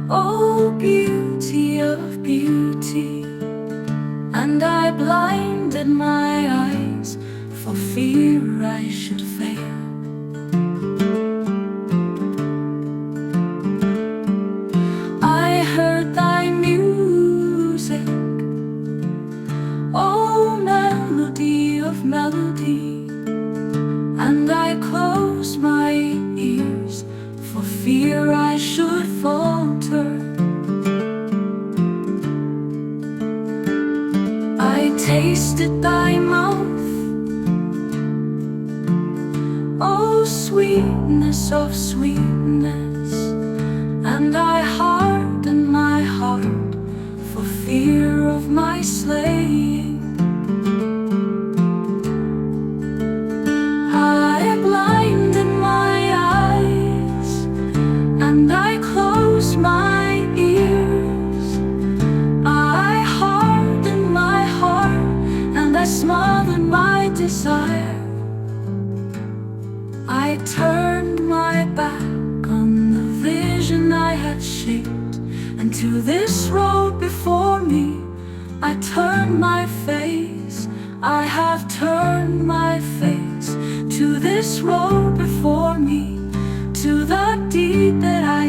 Oh, beauty of beauty, and I blinded my eyes for fear I should fail. I heard thy music, oh melody of melody, and I closed my ears for fear I should falter. I tasted thy mouth, oh sweetness of sweetness, and I hardened my heart for fear of my slaying. I blinded my eyes, and I closed my ears. I hardened my heart, and I smothered my desire. I turned my back on the vision I had shaped, and to this road before me I turned my face. I have turned my face to this road before me, to the deed that I